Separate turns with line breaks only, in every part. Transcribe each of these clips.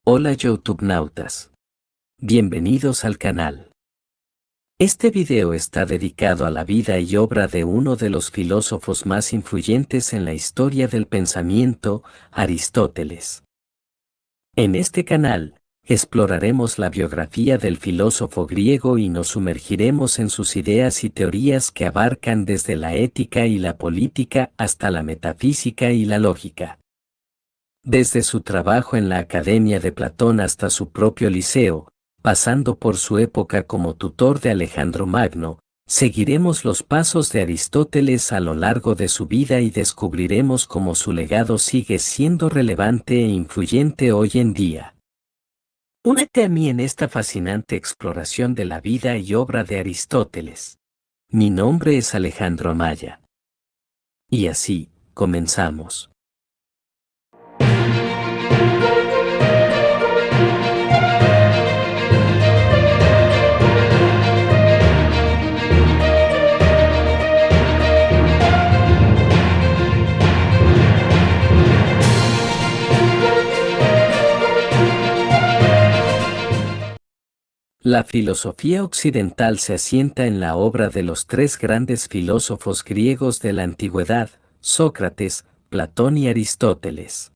Hola YouTubenautas. Bienvenidos al canal. Este video está dedicado a la vida y obra de uno de los filósofos más influyentes en la historia del pensamiento, Aristóteles. En este canal, exploraremos la biografía del filósofo griego y nos sumergiremos en sus ideas y teorías que abarcan desde la ética y la política hasta la metafísica y la lógica. Desde su trabajo en la Academia de Platón hasta su propio liceo, pasando por su época como tutor de Alejandro Magno, seguiremos los pasos de Aristóteles a lo largo de su vida y descubriremos cómo su legado sigue siendo relevante e influyente hoy en día. Únete a mí en esta fascinante exploración de la vida y obra de Aristóteles. Mi nombre es Alejandro Amaya. Y así, comenzamos. La filosofía occidental se asienta en la obra de los tres grandes filósofos griegos de la antigüedad, Sócrates, Platón y Aristóteles.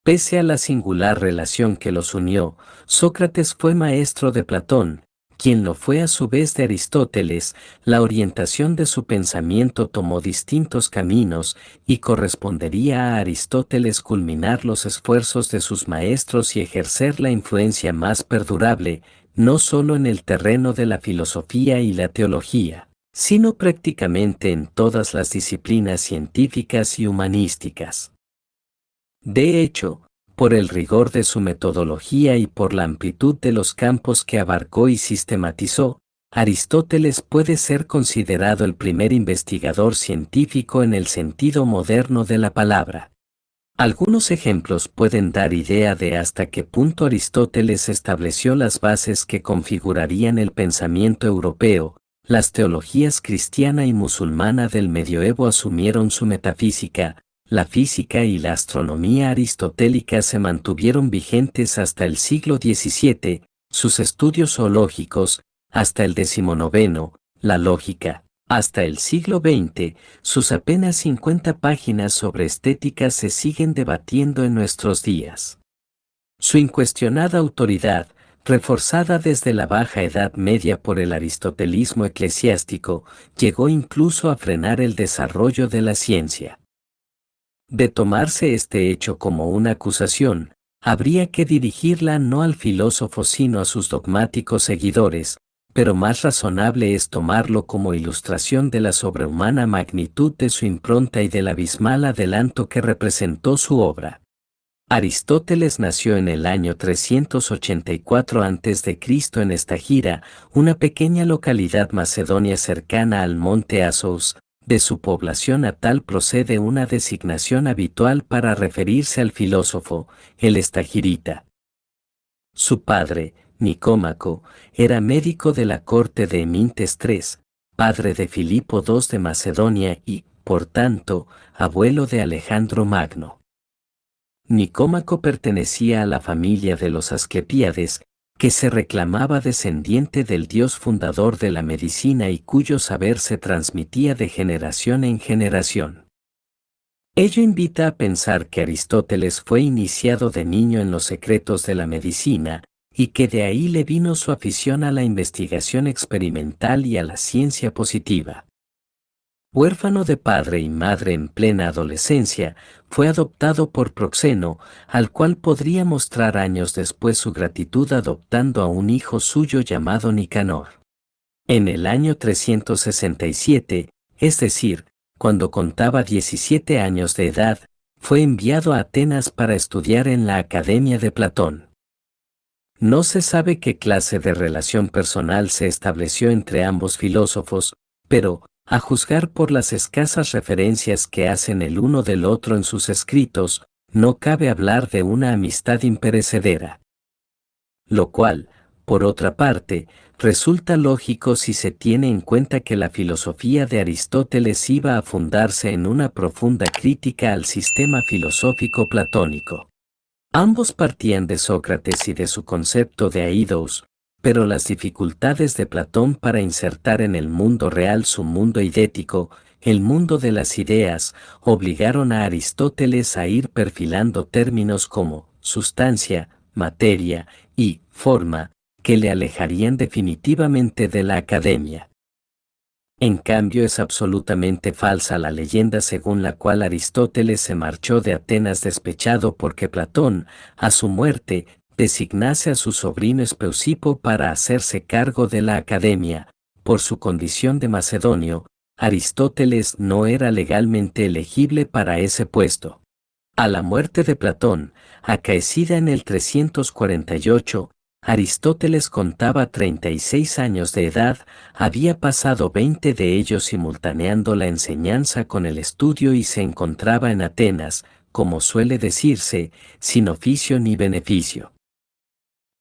Pese a la singular relación que los unió, Sócrates fue maestro de Platón, quien lo fue a su vez de Aristóteles. La orientación de su pensamiento tomó distintos caminos, y correspondería a Aristóteles culminar los esfuerzos de sus maestros y ejercer la influencia más perdurable, no solo en el terreno de la filosofía y la teología, sino prácticamente en todas las disciplinas científicas y humanísticas. De hecho, por el rigor de su metodología y por la amplitud de los campos que abarcó y sistematizó, Aristóteles puede ser considerado el primer investigador científico en el sentido moderno de la palabra. Algunos ejemplos pueden dar idea de hasta qué punto Aristóteles estableció las bases que configurarían el pensamiento europeo. Las teologías cristiana y musulmana del medioevo asumieron su metafísica, la física y la astronomía aristotélica se mantuvieron vigentes hasta el siglo XVII, sus estudios zoológicos, hasta el XIX, la lógica, hasta el siglo XX, sus apenas 50 páginas sobre estética se siguen debatiendo en nuestros días. Su incuestionada autoridad, reforzada desde la Baja Edad Media por el aristotelismo eclesiástico, llegó incluso a frenar el desarrollo de la ciencia. De tomarse este hecho como una acusación, habría que dirigirla no al filósofo sino a sus dogmáticos seguidores, pero más razonable es tomarlo como ilustración de la sobrehumana magnitud de su impronta y del abismal adelanto que representó su obra. Aristóteles nació en el año 384 a.C. en Estagira, una pequeña localidad macedonia cercana al monte Asos. De su población natal procede una designación habitual para referirse al filósofo, el estagirita. Su padre, Nicómaco, era médico de la corte de Emintes III, padre de Filipo II de Macedonia y, por tanto, abuelo de Alejandro Magno. Nicómaco pertenecía a la familia de los Asclepíades, que se reclamaba descendiente del dios fundador de la medicina y cuyo saber se transmitía de generación en generación. Ello invita a pensar que Aristóteles fue iniciado de niño en los secretos de la medicina, y que de ahí le vino su afición a la investigación experimental y a la ciencia positiva. Huérfano de padre y madre en plena adolescencia, fue adoptado por Proxeno, al cual podría mostrar años después su gratitud adoptando a un hijo suyo llamado Nicanor. En el año 367, es decir, cuando contaba 17 años de edad, fue enviado a Atenas para estudiar en la Academia de Platón. No se sabe qué clase de relación personal se estableció entre ambos filósofos, pero, a juzgar por las escasas referencias que hacen el uno del otro en sus escritos, no cabe hablar de una amistad imperecedera. Lo cual, por otra parte, resulta lógico si se tiene en cuenta que la filosofía de Aristóteles iba a fundarse en una profunda crítica al sistema filosófico platónico. Ambos partían de Sócrates y de su concepto de aidos, pero las dificultades de Platón para insertar en el mundo real su mundo idético, el mundo de las ideas, obligaron a Aristóteles a ir perfilando términos como sustancia, materia y forma, que le alejarían definitivamente de la academia. En cambio, es absolutamente falsa la leyenda según la cual Aristóteles se marchó de Atenas despechado porque Platón, a su muerte, designase a su sobrino Espeusipo para hacerse cargo de la academia. Por su condición de macedonio, Aristóteles no era legalmente elegible para ese puesto. A la muerte de Platón, acaecida en el 348, Aristóteles contaba 36 años de edad, había pasado 20 de ellos simultaneando la enseñanza con el estudio y se encontraba en Atenas, como suele decirse, sin oficio ni beneficio.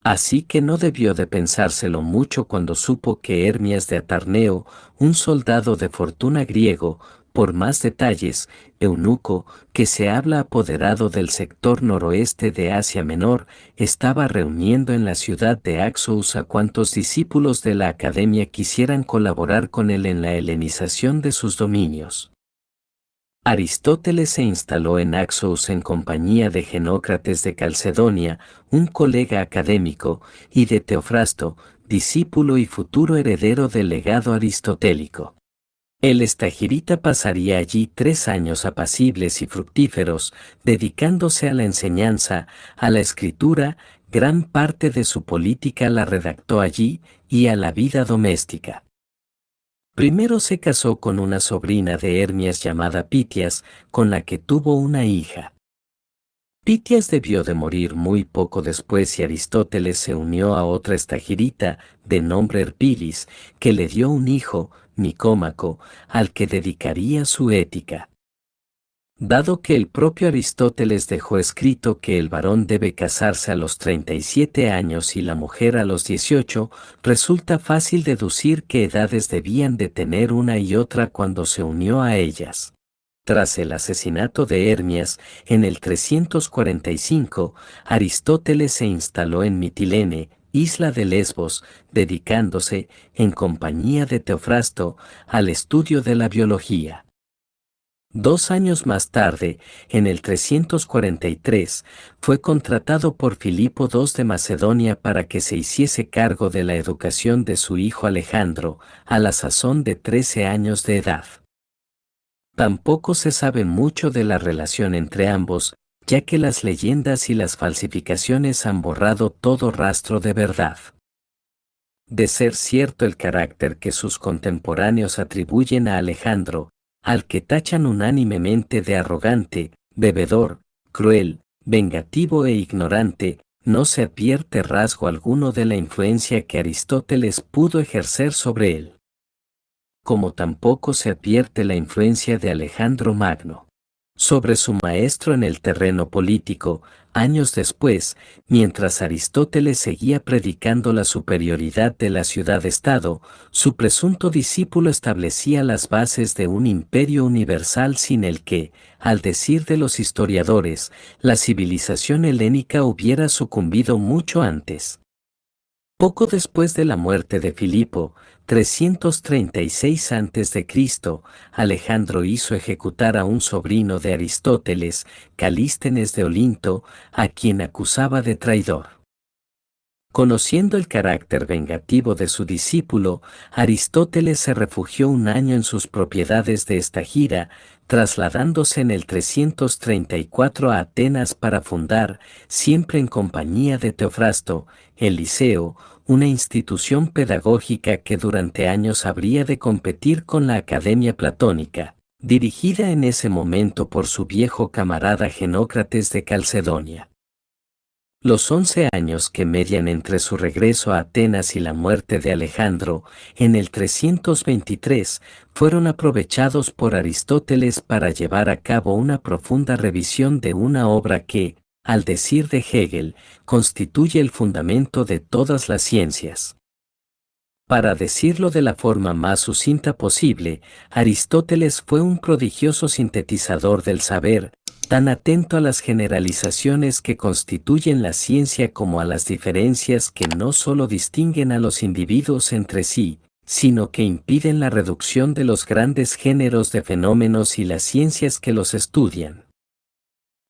Así que no debió de pensárselo mucho cuando supo que Hermias de Atarneo, un soldado de fortuna griego, por más detalles, eunuco, que se habla apoderado del sector noroeste de Asia Menor, estaba reuniendo en la ciudad de Axous a cuantos discípulos de la academia quisieran colaborar con él en la helenización de sus dominios. Aristóteles se instaló en Axous en compañía de Genócrates de Calcedonia, un colega académico, y de Teofrasto, discípulo y futuro heredero del legado aristotélico. El estagirita pasaría allí 3 años apacibles y fructíferos, dedicándose a la enseñanza, a la escritura, gran parte de su política la redactó allí, y a la vida doméstica. Primero se casó con una sobrina de Hermias llamada Pitias, con la que tuvo una hija. Pitias debió de morir muy poco después y Aristóteles se unió a otra estagirita, de nombre Herpilis, que le dio un hijo, Nicómaco, al que dedicaría su ética. Dado que el propio Aristóteles dejó escrito que el varón debe casarse a los 37 años y la mujer a los 18, resulta fácil deducir qué edades debían de tener una y otra cuando se unió a ellas. Tras el asesinato de Hermias, en el 345, Aristóteles se instaló en Mitilene, isla de Lesbos, dedicándose, en compañía de Teofrasto, al estudio de la biología. 2 años más tarde, en el 343, fue contratado por Filipo II de Macedonia para que se hiciese cargo de la educación de su hijo Alejandro, a la sazón de 13 años de edad. Tampoco se sabe mucho de la relación entre ambos, ya que las leyendas y las falsificaciones han borrado todo rastro de verdad. De ser cierto el carácter que sus contemporáneos atribuyen a Alejandro, al que tachan unánimemente de arrogante, bebedor, cruel, vengativo e ignorante, no se advierte rasgo alguno de la influencia que Aristóteles pudo ejercer sobre él. Como tampoco se advierte la influencia de Alejandro Magno sobre su maestro en el terreno político. Años después, mientras Aristóteles seguía predicando la superioridad de la ciudad-estado, su presunto discípulo establecía las bases de un imperio universal sin el que, al decir de los historiadores, la civilización helénica hubiera sucumbido mucho antes. Poco después de la muerte de Filipo, 336 a.C., Alejandro hizo ejecutar a un sobrino de Aristóteles, Calístenes de Olinto, a quien acusaba de traidor. Conociendo el carácter vengativo de su discípulo, Aristóteles se refugió un año en sus propiedades de Estagira, trasladándose en el 334 a Atenas para fundar, siempre en compañía de Teofrasto, el Liceo, una institución pedagógica que durante años habría de competir con la Academia Platónica, dirigida en ese momento por su viejo camarada Genócrates de Calcedonia. Los 11 años que median entre su regreso a Atenas y la muerte de Alejandro, en el 323, fueron aprovechados por Aristóteles para llevar a cabo una profunda revisión de una obra que, al decir de Hegel, constituye el fundamento de todas las ciencias. Para decirlo de la forma más sucinta posible, Aristóteles fue un prodigioso sintetizador del saber, tan atento a las generalizaciones que constituyen la ciencia como a las diferencias que no solo distinguen a los individuos entre sí, sino que impiden la reducción de los grandes géneros de fenómenos y las ciencias que los estudian.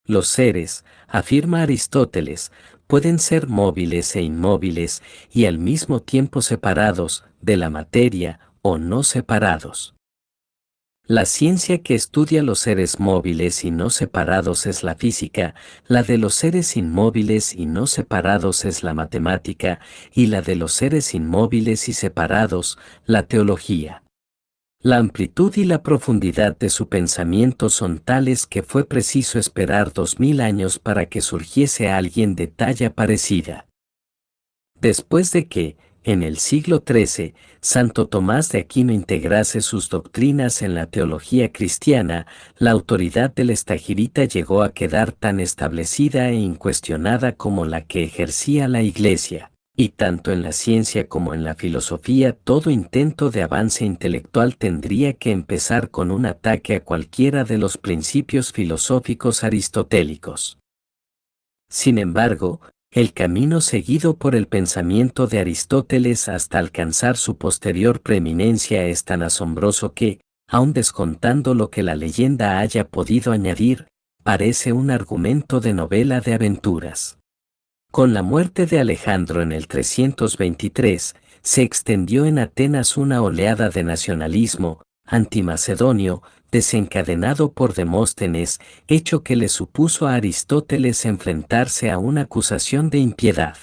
Los seres, afirma Aristóteles, pueden ser móviles e inmóviles y al mismo tiempo separados de la materia o no separados. La ciencia que estudia los seres móviles y no separados es la física, la de los seres inmóviles y no separados es la matemática, y la de los seres inmóviles y separados, la teología. La amplitud y la profundidad de su pensamiento son tales que fue preciso esperar 2000 años para que surgiese alguien de talla parecida. Después de que, en el siglo XIII, Santo Tomás de Aquino integrase sus doctrinas en la teología cristiana, la autoridad del estagirita llegó a quedar tan establecida e incuestionada como la que ejercía la Iglesia, y tanto en la ciencia como en la filosofía todo intento de avance intelectual tendría que empezar con un ataque a cualquiera de los principios filosóficos aristotélicos. Sin embargo, el camino seguido por el pensamiento de Aristóteles hasta alcanzar su posterior preeminencia es tan asombroso que, aun descontando lo que la leyenda haya podido añadir, parece un argumento de novela de aventuras. Con la muerte de Alejandro en el 323, se extendió en Atenas una oleada de nacionalismo antimacedonio, desencadenado por Demóstenes, hecho que le supuso a Aristóteles enfrentarse a una acusación de impiedad.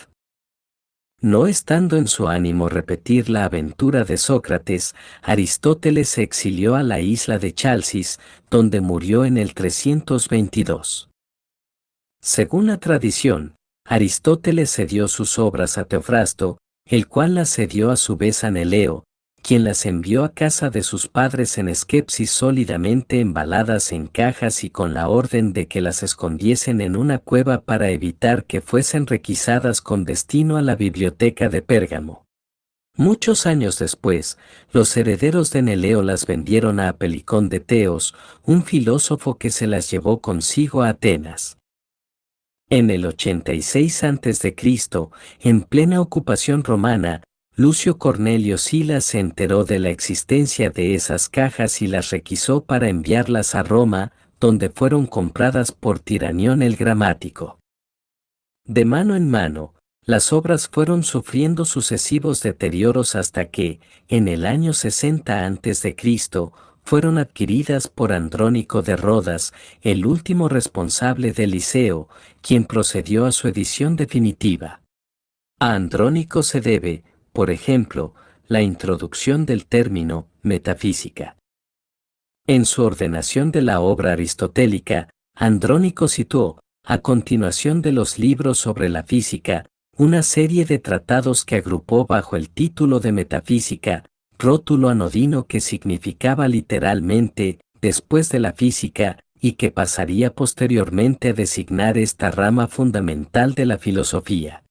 No estando en su ánimo repetir la aventura de Sócrates, Aristóteles se exilió a la isla de Chalcis, donde murió en el 322. Según la tradición, Aristóteles cedió sus obras a Teofrasto, el cual las cedió a su vez a Neleo, quien las envió a casa de sus padres en Esquepsis sólidamente embaladas en cajas y con la orden de que las escondiesen en una cueva para evitar que fuesen requisadas con destino a la biblioteca de Pérgamo. Muchos años después, los herederos de Neleo las vendieron a Apelicón de Teos, un filósofo que se las llevó consigo a Atenas. En el 86 a.C., en plena ocupación romana, Lucio Cornelio Sila se enteró de la existencia de esas cajas y las requisó para enviarlas a Roma, donde fueron compradas por Tiranión el Gramático. De mano en mano, las obras fueron sufriendo sucesivos deterioros hasta que, en el año 60 a.C., fueron adquiridas por Andrónico de Rodas, el último responsable del Liceo, quien procedió a su edición definitiva. A Andrónico se debe, por ejemplo, la introducción del término metafísica. En su ordenación de la obra aristotélica, Andrónico situó, a continuación de los libros sobre la física, una serie de tratados que agrupó bajo el título de metafísica, rótulo anodino que significaba literalmente, después de la física, y que pasaría posteriormente a designar esta rama fundamental de la filosofía.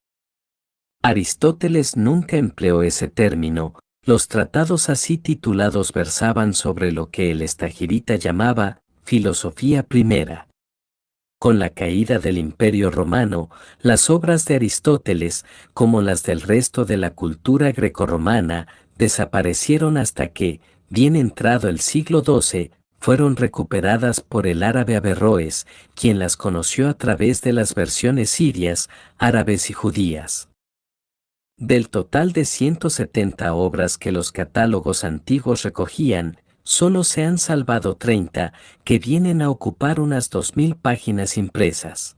Aristóteles nunca empleó ese término, los tratados así titulados versaban sobre lo que el estagirita llamaba filosofía primera. Con la caída del Imperio Romano, las obras de Aristóteles, como las del resto de la cultura grecorromana, desaparecieron hasta que, bien entrado el siglo XII, fueron recuperadas por el árabe Averroes, quien las conoció a través de las versiones sirias, árabes y judías. Del total de 170 obras que los catálogos antiguos recogían, solo se han salvado 30, que vienen a ocupar unas 2000 páginas impresas.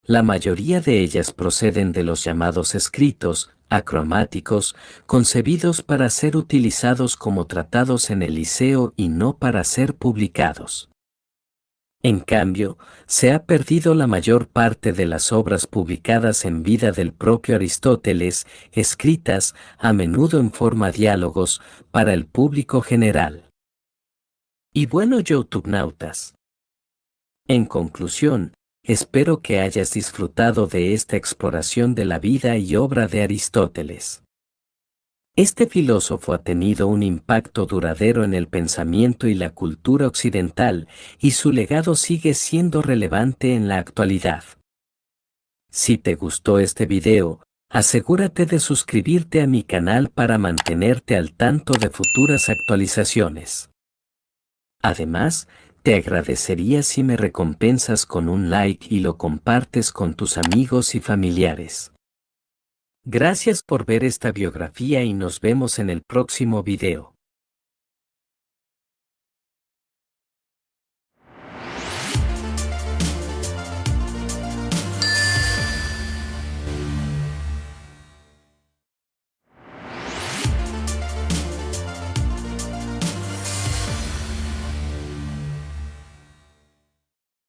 La mayoría de ellas proceden de los llamados escritos, acromáticos, concebidos para ser utilizados como tratados en el Liceo y no para ser publicados. En cambio, se ha perdido la mayor parte de las obras publicadas en vida del propio Aristóteles, escritas, a menudo en forma diálogos, para el público general. Y bueno, youtubnautas. En conclusión, espero que hayas disfrutado de esta exploración de la vida y obra de Aristóteles. Este filósofo ha tenido un impacto duradero en el pensamiento y la cultura occidental, y su legado sigue siendo relevante en la actualidad. Si te gustó este video, asegúrate de suscribirte a mi canal para mantenerte al tanto de futuras actualizaciones. Además, te agradecería si me recompensas con un like y lo compartes con tus amigos y familiares. Gracias por ver esta biografía y nos vemos en el próximo video.